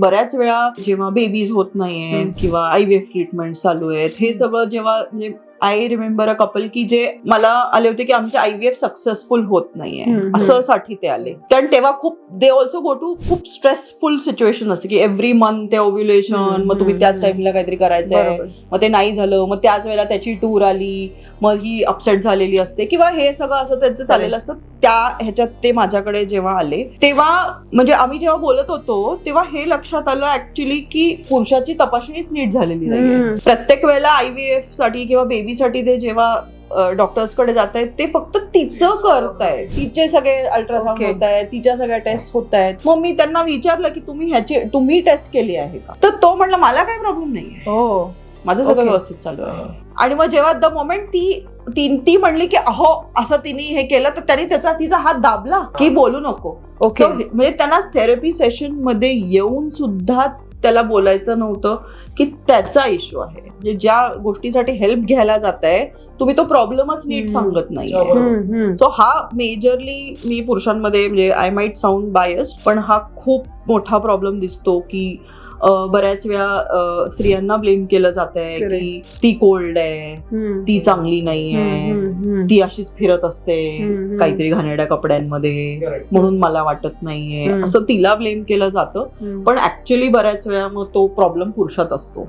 बऱ्याच वेळा जेव्हा बेबीज होत नाहीये किंवा IVF ट्रीटमेंट चालू आहेत, हे सगळं जेव्हा म्हणजे आय रिमेंबर अ कपल की जे मला आले होते की आमचे IVF सक्सेसफुल होत नाहीये असं साठी ते आले. कारण तेव्हा खूप दे ऑल्सो गो टू खूप स्ट्रेसफुल सिच्युएशन असते की एव्हरी मंथ ते ओव्ह्युलेशन, मग तुम्ही त्याच टाइमला काहीतरी करायचंय, मग ते नाही झालं, मग त्याच वेळेला त्याची टूर आली, मग ही अपसेट झालेली असते किंवा हे सगळं असं त्यांचं चाललेलं असतं. त्या ह्याच्यात ते माझ्याकडे जेव्हा आले तेव्हा म्हणजे आम्ही जेव्हा बोलत होतो तेव्हा हे लक्षात आलं ऍक्च्युली की पुरुषाची तपासणीच नीट झालेली नाही. प्रत्येक वेळेला IVF साठी किंवा बेबीसाठी ते जेव्हा डॉक्टर्स कडे जात आहेत ते फक्त तिचं करतायत, तिचे सगळे अल्ट्रासाऊंड होत आहेत, तिच्या सगळ्या टेस्ट होत आहेत. मग मी त्यांना विचारलं की तुम्ही टेस्ट केली आहे का, तर तो म्हणला मला काही प्रॉब्लेम नाहीये, माझं सगळं व्यवस्थित चालू आहे. आणि मग जेव्हा द मोमेंट ती म्हणली की अहो असं तिने हे केलं, तर त्यांनी तिचा हात दाबला की बोलू नको. म्हणजे त्यांना थेरपी सेशन मध्ये येऊन सुद्धा त्याला बोलायचं नव्हतं की त्याचा इश्यू आहे. म्हणजे ज्या गोष्टीसाठी हेल्प घ्यायला जात आहे तुम्ही तो प्रॉब्लेमच नीट सांगत नाही. सो हा मेजरली मी पुरुषांमध्ये म्हणजे आय माइट साऊंड बायस्ड पण हा खूप मोठा प्रॉब्लेम दिसतो की बऱ्याच वेळा स्त्रियांना ब्लेम केलं जात आहे की ती कोल्ड आहे, ती चांगली नाहीये, ती अशीच फिरत असते काहीतरी घाणेरड्या कपड्यांमध्ये म्हणून मला वाटत नाहीये, असं तिला ब्लेम केलं जातं. पण ऍक्च्युअली बऱ्याच वेळा मग तो प्रॉब्लेम पुरुषात असतो.